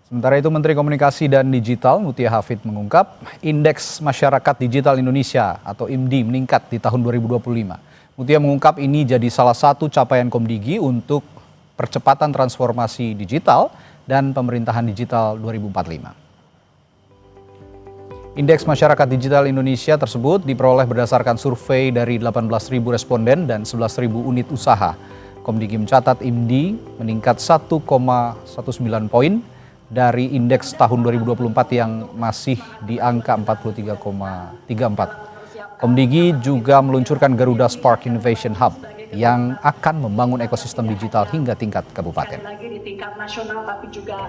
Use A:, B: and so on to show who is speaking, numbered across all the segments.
A: Sementara itu Menteri Komunikasi dan Digital Mutia Hafid mengungkap Indeks Masyarakat Digital Indonesia atau IMDI meningkat di tahun 2025. Mutia mengungkap ini jadi salah satu capaian Komdigi untuk percepatan transformasi digital dan pemerintahan digital 2045. Indeks Masyarakat Digital Indonesia tersebut diperoleh berdasarkan survei dari 18.000 responden dan 11.000 unit usaha. Komdigi mencatat IMDI meningkat 1,19 poin dari indeks tahun 2024 yang masih di angka 43,34. Komdigi juga meluncurkan Garuda Spark Innovation Hub yang akan membangun ekosistem digital hingga tingkat kabupaten.
B: Di tingkat nasional tapi juga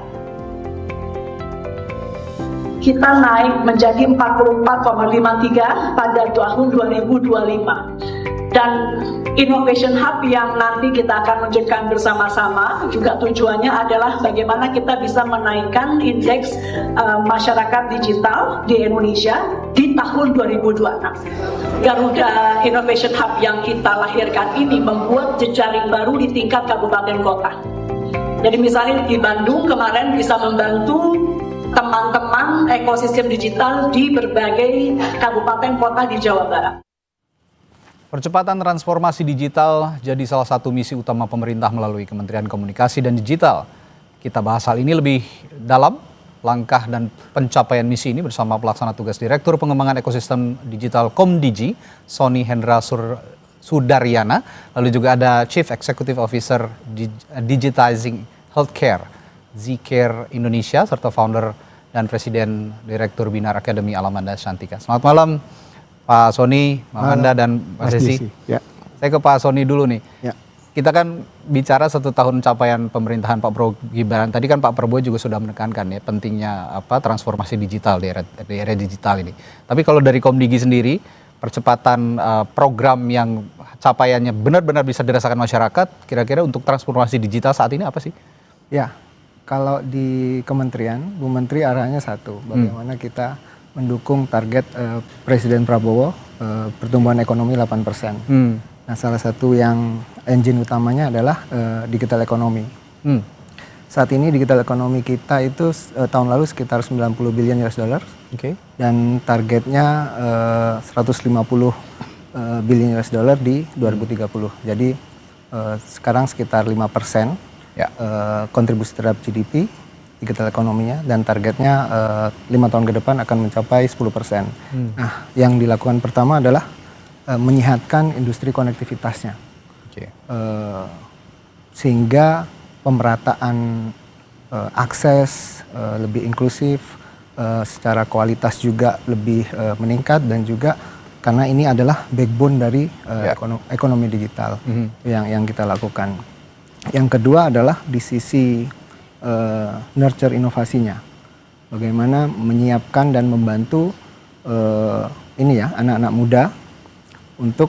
B: kita naik menjadi 44,53 pada tahun 2025. Dan Innovation Hub yang nanti kita akan luncurkan bersama-sama juga tujuannya adalah bagaimana kita bisa menaikkan indeks masyarakat digital di Indonesia di tahun 2026. Garuda Innovation Hub yang kita lahirkan ini membuat jejaring baru di tingkat kabupaten kota. Jadi misalnya di Bandung kemarin bisa membantu teman-teman ekosistem digital di berbagai kabupaten kota di Jawa Barat.
A: Percepatan transformasi digital jadi salah satu misi utama pemerintah melalui Kementerian Komunikasi dan Digital. Kita bahas hal ini lebih dalam, langkah dan pencapaian misi ini bersama pelaksana tugas Direktur Pengembangan Ekosistem Digital Komdigi, Sony Hendra Sudaryana, lalu juga ada Chief Executive Officer Digitizing Healthcare, Zcare Indonesia, serta founder dan Presiden Direktur Binar Academy Alamanda Shantika. Selamat malam Pak Sony, Amanda dan Mas Desi.
C: Ya.
A: Saya ke Pak Sony dulu nih.
C: Ya.
A: Kita kan bicara 1 tahun capaian pemerintahan Pak Prabowo Gibran. Tadi kan Pak Prabowo juga sudah menekankan ya pentingnya transformasi digital di era digital ini. Tapi kalau dari Komdigi sendiri, percepatan program yang capaiannya benar-benar bisa dirasakan masyarakat, kira-kira untuk transformasi digital saat ini apa sih?
C: Ya, kalau di kementerian, Bu Menteri arahnya satu, bagaimana kita mendukung target Presiden Prabowo pertumbuhan ekonomi 8%. Nah, salah satu yang engine utamanya adalah digital ekonomi. Saat ini digital ekonomi kita itu tahun lalu sekitar 90 billion US dollar. Dan targetnya 150 billion US dollar di 2030. Jadi sekarang sekitar 5% kontribusi terhadap GDP digital ekonominya, dan targetnya 5 tahun ke depan akan mencapai 10%. Nah, yang dilakukan pertama adalah menyehatkan industri konektivitasnya, sehingga pemerataan akses lebih inklusif, secara kualitas juga lebih meningkat, dan juga karena ini adalah backbone dari ekonomi digital yang kita lakukan. Yang kedua adalah di sisi nurture inovasinya, bagaimana menyiapkan dan membantu anak-anak muda untuk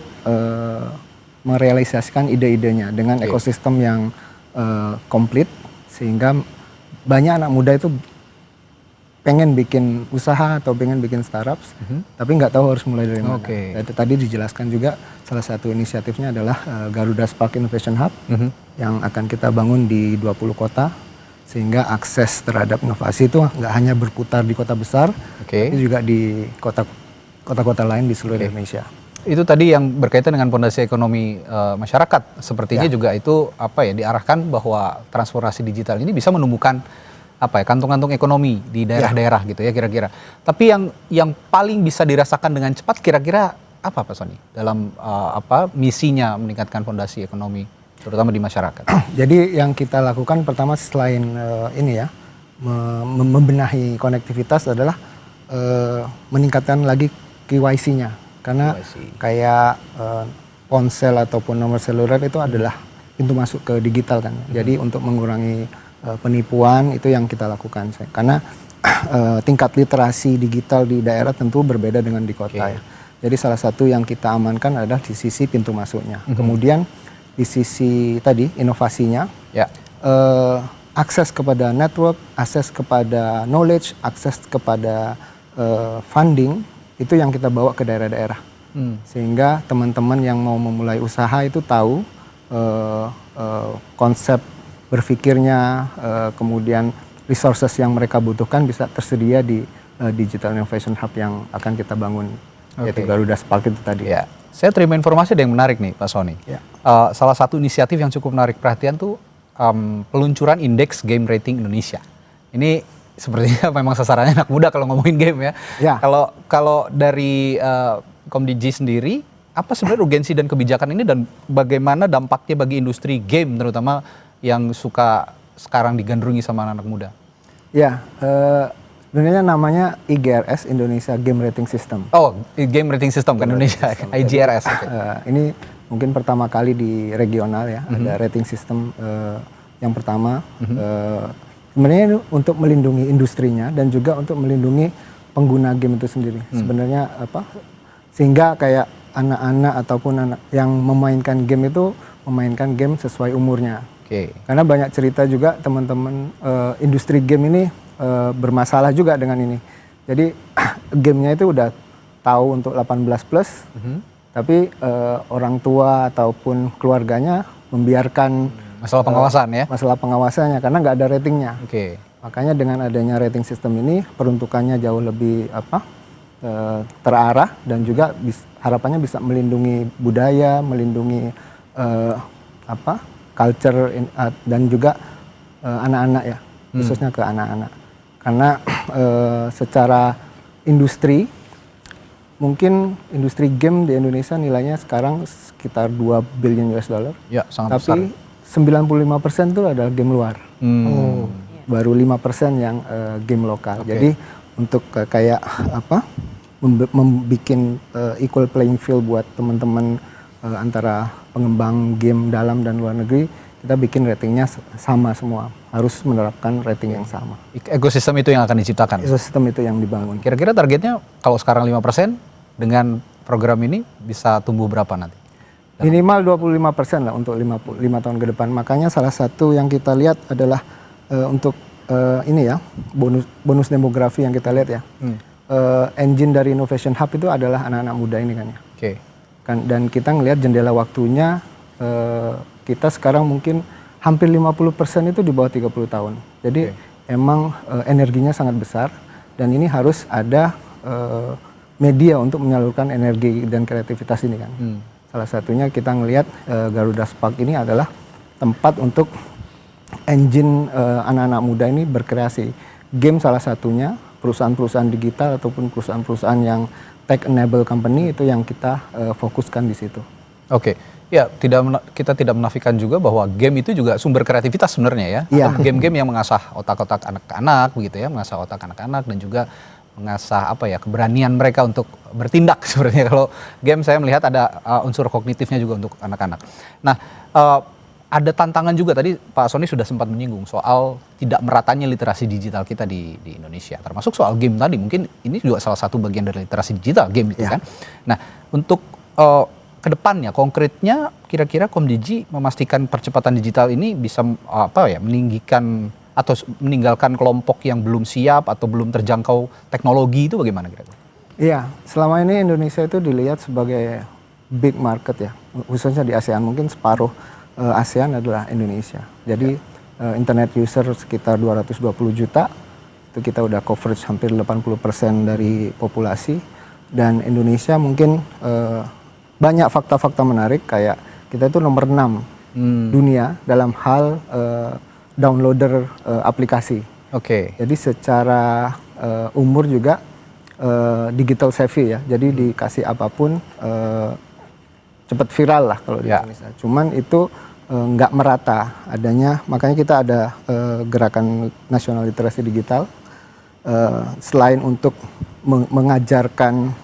C: merealisasikan ide-idenya dengan ekosistem yang komplit, sehingga banyak anak muda itu pengen bikin usaha atau pengen bikin startups, tapi nggak tahu harus mulai dari mana. Tadi dijelaskan juga salah satu inisiatifnya adalah Garuda Spark Innovation Hub yang akan kita bangun di 20 kota, sehingga akses terhadap inovasi itu nggak hanya berputar di kota besar, tapi juga di kota-kota lain di seluruh Indonesia.
A: Itu tadi yang berkaitan dengan fondasi ekonomi masyarakat. Sepertinya juga itu diarahkan bahwa transformasi digital ini bisa menumbuhkan kantong-kantong ekonomi di daerah-daerah gitu ya kira-kira. Tapi yang paling bisa dirasakan dengan cepat kira-kira apa Pak Sony dalam misinya meningkatkan fondasi ekonomi terutama di masyarakat?
C: Jadi yang kita lakukan pertama selain membenahi konektivitas adalah meningkatkan lagi KYC-nya, karena kayak ponsel ataupun nomor seluler itu adalah pintu masuk ke digital kan. Jadi untuk mengurangi penipuan itu yang kita lakukan, karena tingkat literasi digital di daerah tentu berbeda dengan di kota ya. Jadi salah satu yang kita amankan adalah di sisi pintu masuknya. Kemudian di sisi tadi inovasinya, akses kepada network, akses kepada knowledge, akses kepada funding, itu yang kita bawa ke daerah-daerah, sehingga teman-teman yang mau memulai usaha itu tahu konsep berpikirnya, kemudian resources yang mereka butuhkan bisa tersedia di Digital Innovation Hub yang akan kita bangun, yaitu Garuda Spark itu tadi.
A: Ya, saya terima informasi ada yang menarik nih Pak Sony.
C: Ya.
A: Salah satu inisiatif yang cukup menarik perhatian tuh peluncuran indeks game rating Indonesia. Ini sepertinya memang sasarannya anak muda kalau ngomongin game ya.
C: Ya.
A: Kalau dari Komdigi sendiri, apa sebenarnya urgensi dan kebijakan ini dan bagaimana dampaknya bagi industri game terutama yang suka sekarang digandrungi sama anak muda?
C: Ya, sebenarnya namanya IGRS, Indonesia Game Rating System.
A: Oh, Game Rating System kan Indonesia, IGRS. Okay.
C: Ini mungkin pertama kali di regional ya, ada rating system yang pertama. Sebenarnya ini untuk melindungi industrinya dan juga untuk melindungi pengguna game itu sendiri. Sebenarnya sehingga kayak anak-anak ataupun anak yang memainkan game itu memainkan game sesuai umurnya. Karena banyak cerita juga teman-teman industri game ini bermasalah juga dengan ini. Jadi gamenya itu udah tahu untuk 18 plus, tapi orang tua ataupun keluarganya membiarkan
A: masalah pengawasan ya?
C: Masalah pengawasannya karena nggak ada ratingnya. Makanya dengan adanya rating system ini peruntukannya jauh lebih terarah dan juga harapannya bisa melindungi budaya, melindungi culture dan juga anak-anak ya, khususnya ke anak-anak. Karena secara industri, mungkin industri game di Indonesia nilainya sekarang sekitar 2 billion US dollar.
A: Ya, sangat besar.
C: Tapi 95% itu adalah game luar. Baru 5% yang game lokal. Jadi untuk kayak membuat equal playing field buat teman-teman antara pengembang game dalam dan luar negeri, kita bikin ratingnya sama semua, harus menerapkan rating yang sama.
A: Ekosistem itu yang akan diciptakan?
C: Ekosistem itu yang dibangun.
A: Kira-kira targetnya kalau sekarang 5%, dengan program ini bisa tumbuh berapa nanti?
C: Minimal 25% lah untuk 5 tahun ke depan. Makanya salah satu yang kita lihat adalah untuk ini ya, bonus demografi yang kita lihat ya. Engine dari Innovation Hub itu adalah anak-anak muda ini kan ya. Dan kita ngelihat jendela waktunya, kita sekarang mungkin hampir 50% itu di bawah 30 tahun. Jadi emang energinya sangat besar dan ini harus ada media untuk menyalurkan energi dan kreativitas ini kan. Salah satunya kita ngelihat Garuda Spark ini adalah tempat untuk engine anak-anak muda ini berkreasi. Game salah satunya, perusahaan-perusahaan digital ataupun perusahaan-perusahaan yang tech enable company itu yang kita fokuskan di situ.
A: Ya, kita tidak menafikan juga bahwa game itu juga sumber kreativitas sebenarnya ya. Game-game yang mengasah otak-otak anak-anak begitu ya, mengasah otak anak-anak dan juga mengasah keberanian mereka untuk bertindak sebenarnya. Kalau game saya melihat ada unsur kognitifnya juga untuk anak-anak. Nah, ada tantangan juga tadi Pak Sony sudah sempat menyinggung soal tidak meratanya literasi digital kita di Indonesia. Termasuk soal game tadi, mungkin ini juga salah satu bagian dari literasi digital game itu kan. Nah, untuk kedepannya konkretnya kira-kira Komdigi memastikan percepatan digital ini bisa meninggikan atau meninggalkan kelompok yang belum siap atau belum terjangkau teknologi itu bagaimana kira-kira?
C: Iya, selama ini Indonesia itu dilihat sebagai big market ya, khususnya di ASEAN, mungkin separuh ASEAN adalah Indonesia. Jadi internet user sekitar 220 juta, itu kita udah coverage hampir 80% dari populasi, dan Indonesia mungkin banyak fakta-fakta menarik kayak kita itu nomor 6 dunia dalam hal downloader aplikasi. Jadi secara umur juga digital savvy ya. Jadi dikasih apapun cepat viral lah kalau di Indonesia. Cuman itu nggak merata adanya. Makanya kita ada gerakan nasional literasi digital. Selain untuk mengajarkan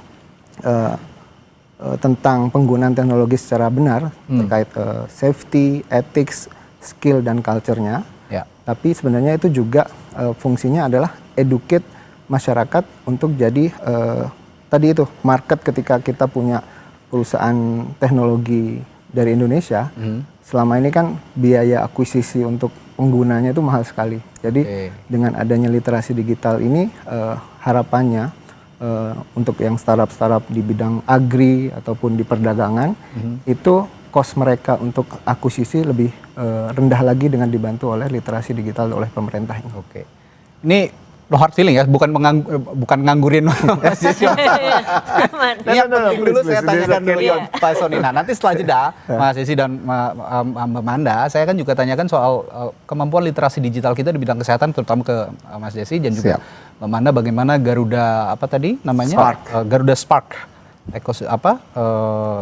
C: tentang penggunaan teknologi secara benar terkait safety, ethics, skill dan culture-nya. Tapi sebenarnya itu juga fungsinya adalah educate masyarakat untuk jadi tadi itu market. Ketika kita punya perusahaan teknologi dari Indonesia, selama ini kan biaya akuisisi untuk penggunanya itu mahal sekali. Jadi dengan adanya literasi digital ini harapannya untuk yang startup di bidang agri ataupun di perdagangan, itu cost mereka untuk akuisisi lebih rendah lagi dengan dibantu oleh literasi digital oleh pemerintah ini.
A: Ini no hard feeling ya, bukan nganggurin Mas Jesse. Ini yang penting dulu saya tanyakan dulu ya Pak Sony. Nah nanti setelah jeda Mas Jesse dan Mbak Manda, saya kan juga tanyakan soal kemampuan literasi digital kita di bidang kesehatan, terutama ke Mas Jesse dan juga Mbak Manda, bagaimana Garuda apa tadi namanya? Garuda Spark.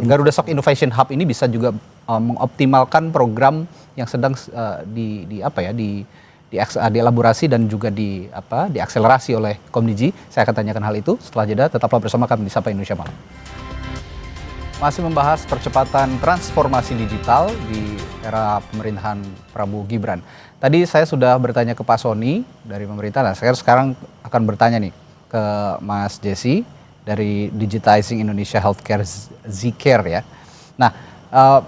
A: Garuda Stock Innovation Hub ini bisa juga mengoptimalkan program yang sedang dielaborasi dan juga diakselerasi oleh Komdigi. Saya akan tanyakan hal itu setelah jeda. Tetaplah bersama kami di Sapa Indonesia Malam. Masih membahas percepatan transformasi digital di era pemerintahan Prabowo Gibran. Tadi saya sudah bertanya ke Pak Sony dari pemerintah. Nah, saya sekarang akan bertanya nih ke Mas Jesse dari Digitizing Indonesia Healthcare Zcare ya. Nah,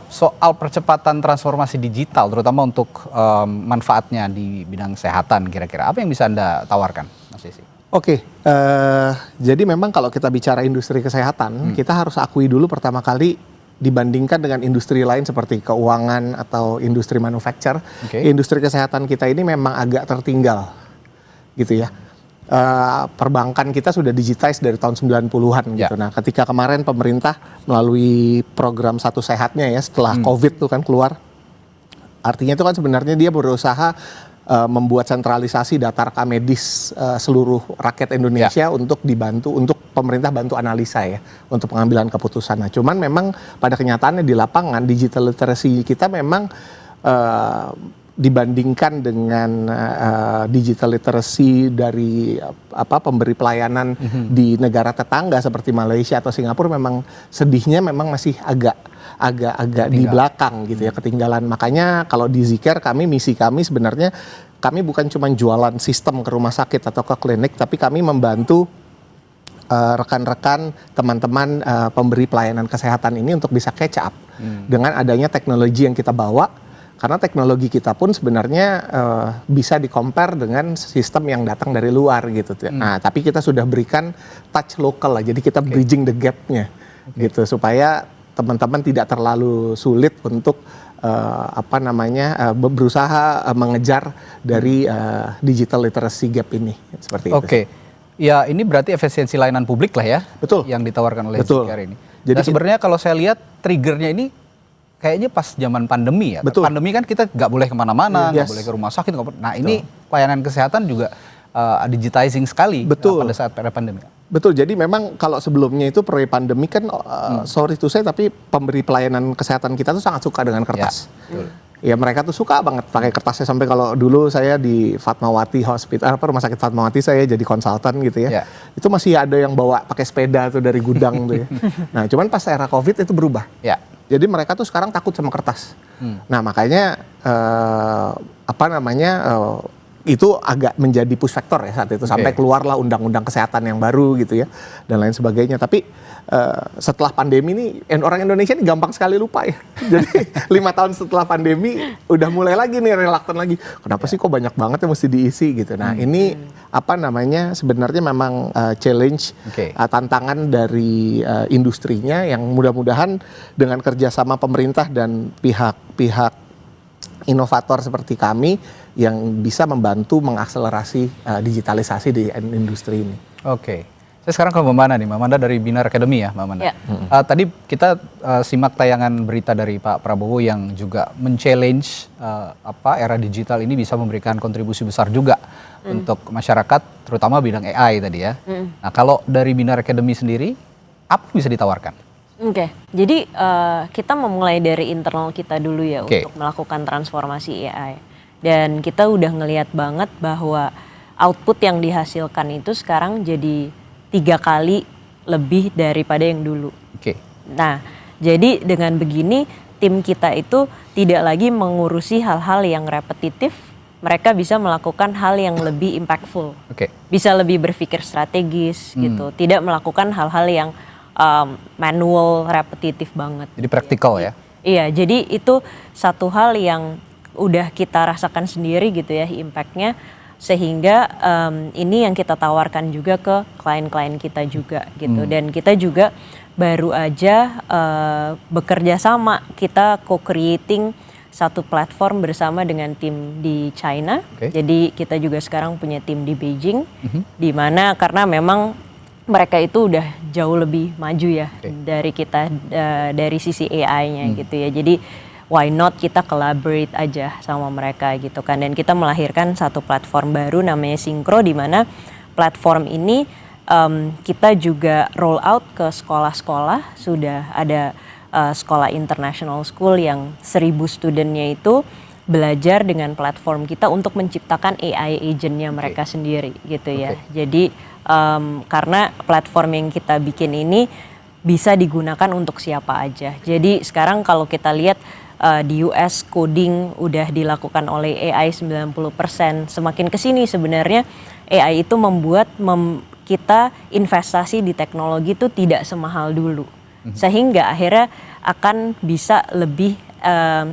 A: soal percepatan transformasi digital terutama untuk manfaatnya di bidang kesehatan, kira-kira apa yang bisa Anda tawarkan, Mas Jesse?
D: Oke, jadi memang kalau kita bicara industri kesehatan, kita harus akui dulu pertama kali dibandingkan dengan industri lain seperti keuangan atau industri manufacture, industri kesehatan kita ini memang agak tertinggal gitu ya. Perbankan kita sudah digitize dari tahun 90-an gitu. Nah, ketika kemarin pemerintah melalui program Satu Sehatnya ya setelah COVID tuh kan keluar, artinya itu kan sebenarnya dia berusaha membuat sentralisasi data rekam medis seluruh rakyat Indonesia untuk dibantu, untuk pemerintah bantu analisa ya untuk pengambilan keputusan. Nah, cuman memang pada kenyataannya di lapangan digital literacy kita memang dibandingkan dengan digital literacy dari pemberi pelayanan di negara tetangga seperti Malaysia atau Singapura, memang sedihnya memang masih agak di belakang gitu ya, ketinggalan. Makanya kalau di Zcare misi kami sebenarnya kami bukan cuma jualan sistem ke rumah sakit atau ke klinik, tapi kami membantu rekan-rekan teman-teman pemberi pelayanan kesehatan ini untuk bisa catch up dengan adanya teknologi yang kita bawa. Karena teknologi kita pun sebenarnya bisa di-compare dengan sistem yang datang dari luar gitu. Nah, tapi kita sudah berikan touch lokal lah. Jadi kita bridging the gap-nya gitu supaya teman-teman tidak terlalu sulit untuk berusaha mengejar dari digital literacy gap ini seperti itu.
A: Oke. Ya, ini berarti efisiensi layanan publik lah ya.
D: Betul.
A: Yang ditawarkan oleh Zcare ini.
D: Jadi
A: sebenarnya kalau saya lihat triggernya ini kayaknya pas zaman pandemi ya.
D: Betul.
A: Pandemi kan kita nggak boleh kemana-mana, nggak boleh ke rumah sakit. Nah ini pelayanan kesehatan juga digitizing sekali pada saat pandemi.
D: Betul, jadi memang kalau sebelumnya itu pre-pandemi kan, sorry to say, tapi pemberi pelayanan kesehatan kita tuh sangat suka dengan kertas. Ya mereka tuh suka banget pakai kertasnya, sampai kalau dulu saya di Fatmawati Hospital, rumah sakit Fatmawati saya jadi konsultan gitu ya. Itu masih ada yang bawa pakai sepeda tuh dari gudang tuh ya. Nah cuman pas era COVID itu berubah. Jadi mereka tuh sekarang takut sama kertas. Nah makanya itu agak menjadi push factor ya saat itu, sampai keluarlah undang-undang kesehatan yang baru gitu ya dan lain sebagainya. Tapi setelah pandemi ini orang Indonesia ini gampang sekali lupa ya. Jadi 5 tahun setelah pandemi udah mulai lagi nih relaktan lagi. Kenapa sih kok banyak banget yang mesti diisi gitu. Nah ini sebenarnya memang challenge, tantangan dari industrinya yang mudah-mudahan dengan kerjasama pemerintah dan pihak inovator seperti kami yang bisa membantu mengakselerasi digitalisasi di industri ini. Oke.
A: Saya sekarang ke Mbak Manda nih, Mbak Manda dari Binar Academy ya, Mbak Manda. Tadi kita simak tayangan berita dari Pak Prabowo yang juga men-challenge era digital ini bisa memberikan kontribusi besar juga untuk masyarakat, terutama bidang AI tadi ya. Nah kalau dari Binar Academy sendiri, apa yang bisa ditawarkan?
E: Jadi kita memulai dari internal kita dulu ya untuk melakukan transformasi AI. Dan kita udah ngelihat banget bahwa output yang dihasilkan itu sekarang jadi 3 kali lebih daripada yang dulu. Nah, jadi dengan begini tim kita itu tidak lagi mengurusi hal-hal yang repetitif, mereka bisa melakukan hal yang lebih impactful. Bisa lebih berpikir strategis gitu, tidak melakukan hal-hal yang manual, repetitif banget.
A: Jadi praktikal ya?
E: Iya, jadi itu satu hal yang udah kita rasakan sendiri gitu ya impactnya, sehingga ini yang kita tawarkan juga ke klien-klien kita juga gitu. Dan kita juga baru aja bekerja sama, kita co-creating satu platform bersama dengan tim di China. Jadi kita juga sekarang punya tim di Beijing, di mana karena memang mereka itu udah jauh lebih maju ya dari kita dari sisi AI-nya gitu ya. Jadi why not kita collaborate aja sama mereka gitu kan. Dan kita melahirkan satu platform baru namanya Synchro, di mana platform ini kita juga roll out ke sekolah-sekolah. Sudah ada sekolah international school yang 1.000 studentnya itu belajar dengan platform kita untuk menciptakan AI agentnya mereka sendiri gitu ya. Jadi karena platform yang kita bikin ini bisa digunakan untuk siapa aja. Jadi sekarang kalau kita lihat di US coding udah dilakukan oleh AI 90%. Semakin kesini sebenarnya AI itu membuat kita investasi di teknologi itu tidak semahal dulu. Sehingga akhirnya akan bisa lebih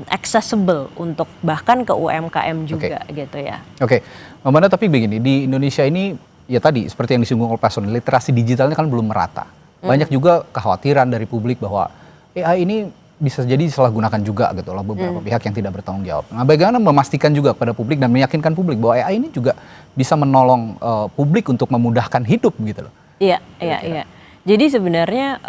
E: accessible untuk bahkan ke UMKM juga gitu ya.
A: Mbak Manda, tapi begini, di Indonesia ini ya tadi seperti yang disinggung oleh Pak Sony, literasi digitalnya kan belum merata. Banyak juga kekhawatiran dari publik bahwa AI ini bisa jadi disalahgunakan juga gitu loh, beberapa pihak yang tidak bertanggung jawab. Nah, bagaimana memastikan juga kepada publik dan meyakinkan publik bahwa AI ini juga bisa menolong publik untuk memudahkan hidup gitu loh. Iya.
E: Jadi sebenarnya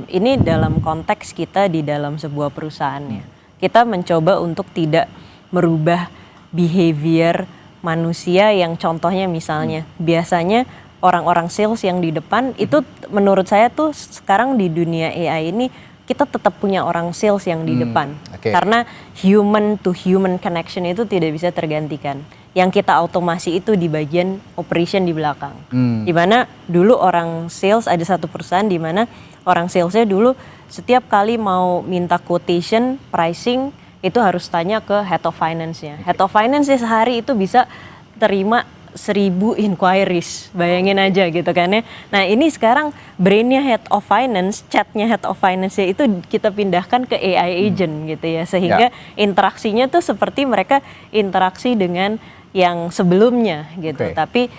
E: ini dalam konteks kita di dalam sebuah perusahaan ya. Kita mencoba untuk tidak merubah behavior manusia yang contohnya misalnya biasanya orang-orang sales yang di depan itu menurut saya tuh sekarang di dunia AI ini kita tetap punya orang sales yang di depan. Karena human to human connection itu tidak bisa tergantikan. Yang kita automasi itu di bagian operation di belakang. Di mana dulu orang sales, ada satu perusahaan di mana orang salesnya dulu setiap kali mau minta quotation, pricing, itu harus tanya ke head of finance-nya. Head of finance-nya sehari itu bisa terima 1.000 inquiries, bayangin aja gitu kan ya. Nah ini sekarang brainnya head of finance, chatnya head of finance itu kita pindahkan ke AI agent gitu ya. Sehingga interaksinya tuh seperti mereka interaksi dengan yang sebelumnya gitu. Tapi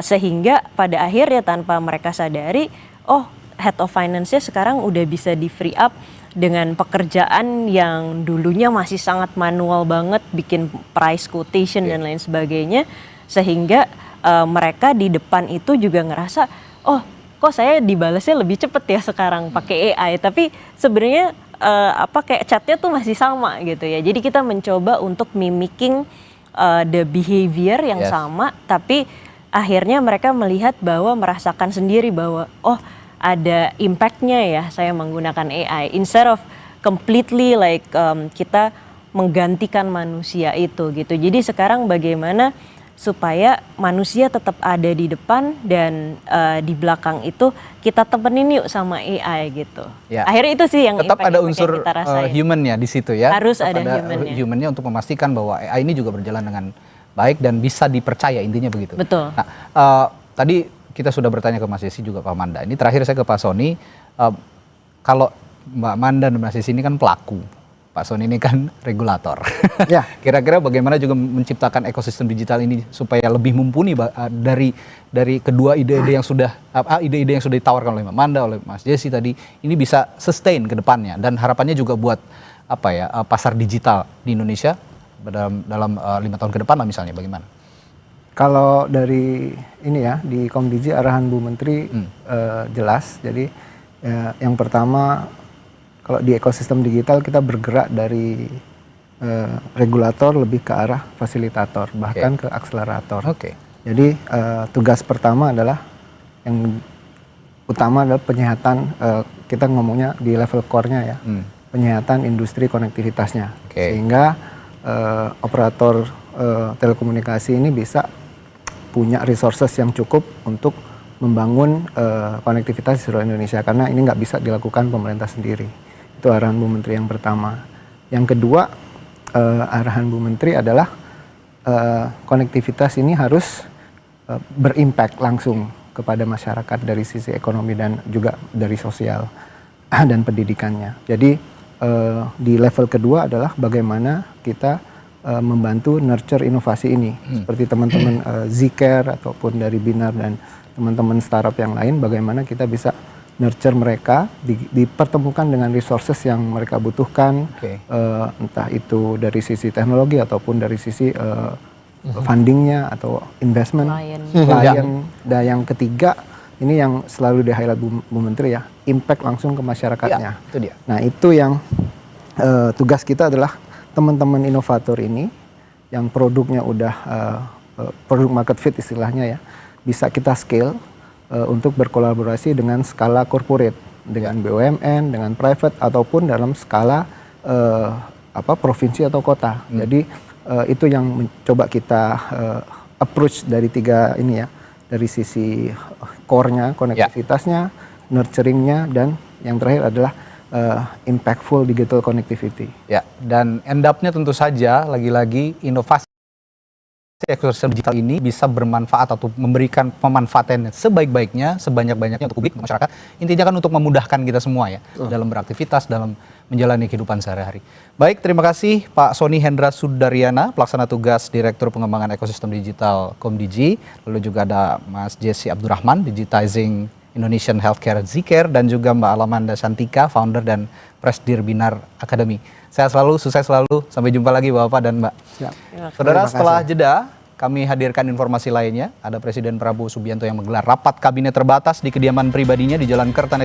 E: sehingga pada akhirnya tanpa mereka sadari, oh head of finance-nya sekarang udah bisa di free up dengan pekerjaan yang dulunya masih sangat manual banget, bikin price quotation dan lain sebagainya. Sehingga mereka di depan itu juga ngerasa, oh kok saya dibalasnya lebih cepet ya sekarang pakai AI. Tapi sebenarnya kayak chatnya tuh masih sama gitu ya. Jadi kita mencoba untuk mimicking the behavior yang sama, tapi akhirnya mereka melihat bahwa merasakan sendiri bahwa oh ada impactnya ya saya menggunakan AI. Instead of completely like kita menggantikan manusia itu gitu. Jadi sekarang bagaimana supaya manusia tetap ada di depan dan di belakang itu kita temenin yuk sama AI gitu. Akhirnya itu sih yang
A: tetap ada unsur human-nya di situ ya.
E: Harus
A: tetap
E: ada
A: human-nya untuk memastikan bahwa AI ini juga berjalan dengan baik dan bisa dipercaya, intinya begitu.
E: Betul.
A: Nah, tadi kita sudah bertanya ke Mas Desi juga Pak Manda. Ini terakhir saya ke Pak Sony. Kalau Mbak Manda dan Mas Desi ini kan pelaku, Pak Sony ini kan regulator. Kira-kira bagaimana juga menciptakan ekosistem digital ini supaya lebih mumpuni dari kedua ide-ide yang sudah ditawarkan oleh Mbak Manda, oleh Mas Desi tadi, ini bisa sustain ke depannya dan harapannya juga buat pasar digital di Indonesia dalam 5 tahun ke depan lah misalnya, bagaimana?
C: Kalau dari ini ya di Komdigi arahan Bu Menteri jelas. Jadi yang pertama, kalau di ekosistem digital kita bergerak dari regulator lebih ke arah fasilitator, bahkan ke akselerator. Jadi tugas pertama adalah yang utama adalah penyehatan, kita ngomongnya di level core-nya ya, penyehatan industri konektivitasnya, sehingga operator telekomunikasi ini bisa punya resources yang cukup untuk membangun konektivitas di seluruh Indonesia, karena ini nggak bisa dilakukan pemerintah sendiri. Itu arahan Bu Menteri yang pertama. Yang kedua, arahan Bu Menteri adalah konektivitas ini harus berimpact langsung kepada masyarakat dari sisi ekonomi dan juga dari sosial dan pendidikannya. Jadi di level kedua adalah bagaimana kita membantu nurture inovasi ini, seperti teman-teman Zcare ataupun dari Binar dan teman-teman startup yang lain, bagaimana kita bisa nurture mereka, dipertemukan dengan resources yang mereka butuhkan, entah itu dari sisi teknologi ataupun dari sisi fundingnya atau investment, klien. Dan yang ketiga, ini yang selalu di-highlight Bu Menteri ya, impact langsung ke masyarakatnya.
A: Ya, itu dia.
C: Nah itu yang tugas kita adalah teman-teman inovator ini, yang produknya udah produk market fit istilahnya ya, bisa kita scale untuk berkolaborasi dengan skala corporate, dengan BUMN, dengan private ataupun dalam skala provinsi atau kota. Jadi itu yang mencoba kita approach dari tiga ini ya, dari sisi core-nya, konektivitasnya, nurturing-nya, dan yang terakhir adalah impactful digital connectivity.
A: Ya, dan end up-nya tentu saja lagi-lagi inovasi ekosistem digital ini bisa bermanfaat atau memberikan pemanfaatan sebaik-baiknya, sebanyak-banyaknya untuk publik, untuk masyarakat. Intinya kan untuk memudahkan kita semua ya, dalam beraktivitas, dalam menjalani kehidupan sehari-hari. Baik, terima kasih Pak Sony Hendra Sudaryana, Pelaksana Tugas Direktur Pengembangan Ekosistem Digital Komdigi. Lalu juga ada Mas Jesse Abdurrahman, Digitizing Indonesian Healthcare Zcare, dan juga Mbak Alamanda Santika, Founder dan Presidir Binar Academy. Sehat selalu, sukses selalu. Sampai jumpa lagi Bapak dan Mbak.
C: Siap.
A: Saudara, setelah jeda, kami hadirkan informasi lainnya. Ada Presiden Prabowo Subianto yang menggelar rapat kabinet terbatas di kediaman pribadinya di Jalan Kertanegara